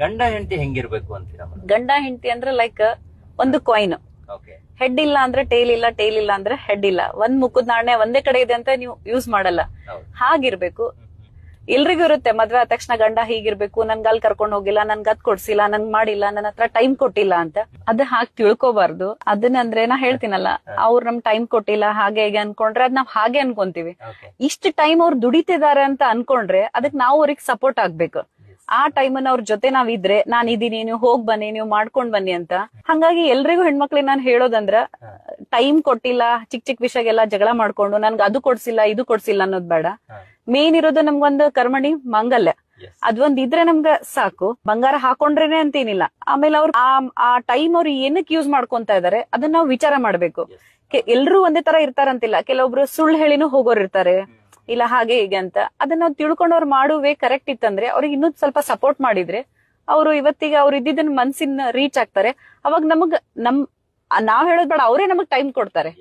ಗಂಡ ಹೆಂಡತಿ ಹೆಂಗಿರ್ಬೇಕು ಅಂತೀರಾ ಮೇಡಮ್? ಗಂಡ ಹೆಂಡತಿ ಅಂದ್ರೆ ಲೈಕ್ ಒಂದು ಕಾಯಿನ್, ಓಕೆ. ಹೆಡ್ ಇಲ್ಲ ಅಂದ್ರೆ ಟೇಲ್ ಇಲ್ಲ, ಟೇಲ್ ಇಲ್ಲ ಅಂದ್ರೆ ಹೆಡ್ ಇಲ್ಲ. ಒಂದ್ ಮುಖದ ನಾಣ್ಯ ಒಂದೇ ಕಡೆ ಇದೆ ಅಂತ ನೀವು ಯೂಸ್ ಮಾಡಲ್ಲ. ಹೌದು. ಹಾಗಿರ್ಬೇಕು. ಎಲ್ರಿಗೂ ಇರುತ್ತೆ ಮದ್ವೆ ಆದ ತಕ್ಷಣ ಗಂಡ ಹೀಗಿರ್ಬೇಕು, ನನ್ಗೆ ಅಲ್ಲಿ ಕರ್ಕೊಂಡ್ ಹೋಗಿಲ್ಲ, ನನ್ಗೆ ಅದ್ ಕೊಡ್ಸಿಲ್ಲ, ನನ್ಗ್ ಮಾಡಿಲ್ಲ, ನನ್ನ ಹತ್ರ ಟೈಮ್ ಕೊಟ್ಟಿಲ್ಲ ಅಂತ. ಅದ್ ಹಾಗೆ ತಿಳ್ಕೊಬಾರ್ದು. ಅದನ್ನಂದ್ರೆ ನಾ ಹೇಳ್ತೀನಲ್ಲ, ಅವ್ರು ನಮ್ ಟೈಮ್ ಕೊಟ್ಟಿಲ್ಲ ಹಾಗೆ ಹೇಗೆ ಅನ್ಕೊಂಡ್ರೆ ಅದ್ ನಾವ್ ಹಾಗೆ ಅನ್ಕೊಂತೀವಿ. ಓಕೆ. ಇಷ್ಟು ಟೈಮ್ ಅವ್ರು ದುಡಿತಿದಾರೆ ಅಂತ ಅನ್ಕೊಂಡ್ರೆ ಅದಕ್ ನಾವು ಅವ್ರಿಗೆ ಸಪೋರ್ಟ್ ಆಗ್ಬೇಕು. ಆ ಟೈಮನ್ನ ಅವ್ರ ಜೊತೆ ನಾವ್ ಇದ್ರೆ, ನಾನ್ ಇದೀನಿ, ನೀವು ಹೋಗ್ ಬನ್ನಿ, ನೀವು ಮಾಡ್ಕೊಂಡ್ ಬನ್ನಿ ಅಂತ. ಹಂಗಾಗಿ ಎಲ್ರಿಗೂ ಹೆಣ್ಮಕ್ಳಿಗೆ ನಾನ್ ಹೇಳೋದಂದ್ರ, ಟೈಮ್ ಕೊಟ್ಟಿಲ್ಲ, ಚಿಕ್ಕ ಚಿಕ್ಕ ವಿಷಯಗೆಲ್ಲ ಜಗಳ ಮಾಡ್ಕೊಂಡು ನನ್ಗೆ ಅದು ಕೊಡ್ಸಿಲ್ಲ ಇದು ಕೊಡ್ಸಿಲ್ಲ ಅನ್ನೋದ್ ಬೇಡ. ಮೇನ್ ಇರೋದು ನಮ್ಗೊಂದು ಕರ್ಮಣಿ ಮಾಂಗಲ್ಯ, ಅದೊಂದ್ ಇದ್ರೆ ನಮ್ಗ ಸಾಕು. ಬಂಗಾರ ಹಾಕೊಂಡ್ರೇನೆ ಅಂತೇನಿಲ್ಲ. ಆಮೇಲೆ ಅವ್ರು ಆ ಟೈಮ್ ಅವ್ರು ಏನಕ್ಕೆ ಯೂಸ್ ಮಾಡ್ಕೊಂತ ಇದಾರೆ ಅದನ್ನ ನಾವು ವಿಚಾರ ಮಾಡ್ಬೇಕು. ಎಲ್ರು ಒಂದೇ ತರ ಇರ್ತಾರಂತಿಲ್ಲ, ಕೆಲವೊಬ್ರು ಸುಳ್ಳು ಹೇಳಿನೂ ಹೋಗೋರ್ ಇರ್ತಾರೆ, ಇಲ್ಲ ಹಾಗೆ ಹೀಗೆ ಅಂತ. ಅದನ್ನ ನಾವು ತಿಳ್ಕೊಂಡು ಅವ್ರು ಮಾಡುವೆ ಕರೆಕ್ಟ್ ಇತ್ತಂದ್ರೆ, ಅವ್ರಿಗೆ ಇನ್ನೂ ಸ್ವಲ್ಪ ಸಪೋರ್ಟ್ ಮಾಡಿದ್ರೆ ಅವರು ಇವತ್ತಿಗೆ ಅವ್ರು ಇದ್ದಿದ್ದನ್ನ ಮನ್ಸಿನ ರೀಚ್ ಆಗ್ತಾರೆ. ಅವಾಗ ನಾವ್ ಹೇಳೋದ್ ಬೇಡ, ಅವರೇ ನಮಗ್ ಟೈಮ್ ಕೊಡ್ತಾರೆ.